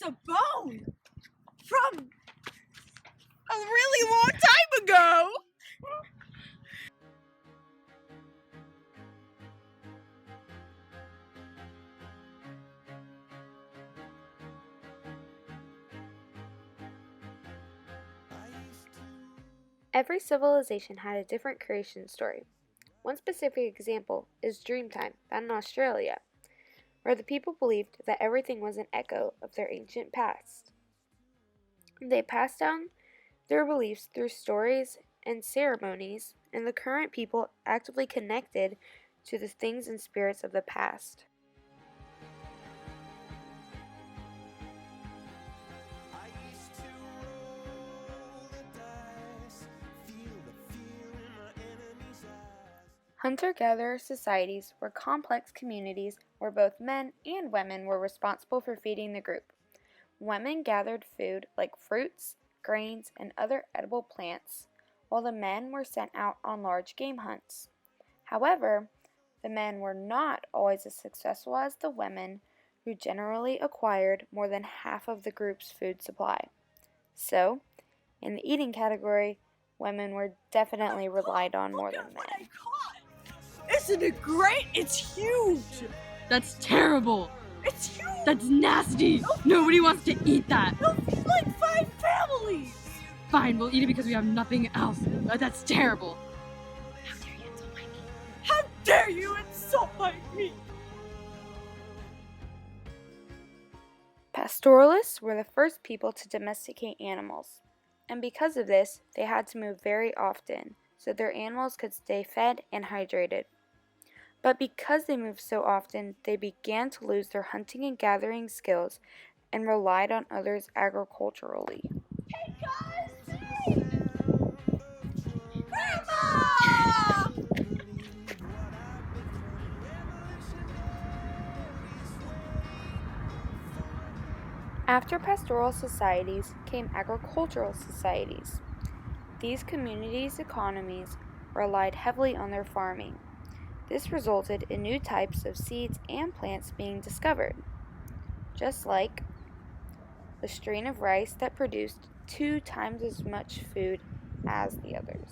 a bone from a really long time ago. Every civilization had a different creation story. One specific example is Dreamtime, found in Australia, where the people believed that everything was an echo of their ancient past. They passed down their beliefs through stories and ceremonies, and the current people actively connected to the things and spirits of the past. Hunter-gatherer societies were complex communities where both men and women were responsible for feeding the group. Women gathered food like fruits, grains, and other edible plants, while the men were sent out on large game hunts. However, the men were not always as successful as the women, who generally acquired more than half of the group's food supply. So, in the eating category, women were definitely relied on more than men. Isn't it great? It's huge. That's terrible. It's huge. That's nasty. Nobody wants to eat that. It'll feed like 5 families. Fine, we'll eat it because we have nothing else. But that's terrible. How dare you insult my meat? Pastoralists were the first people to domesticate animals, and because of this, they had to move very often so their animals could stay fed and hydrated. But because they moved so often, they began to lose their hunting and gathering skills and relied on others agriculturally. Hey guys! Hey! Grandma! After pastoral societies came agricultural societies. These communities' economies relied heavily on their farming. This resulted in new types of seeds and plants being discovered, just like the strain of rice that produced 2 times as much food as the others.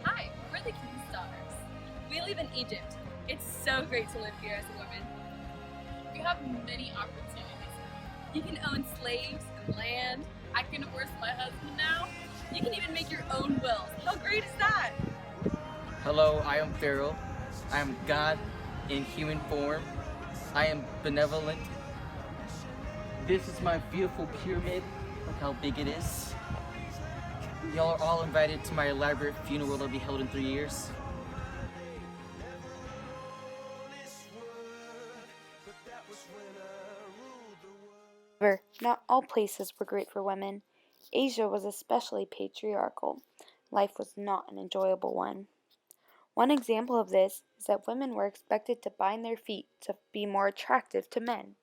Hi, we're the King's Daughters. We live in Egypt. It's so great to live here as a woman. You have many opportunities. You can own slaves and land. I can divorce my husband now. You can even make your own wills. How great is that? Hello, I am Pharaoh. I am God in human form. I am benevolent. This is my beautiful pyramid. Look how big it is. Y'all are all invited to my elaborate funeral that'll be held in 3 years. However, not all places were great for women. Asia was especially patriarchal. Life was not an enjoyable one. One example of this is that women were expected to bind their feet to be more attractive to men.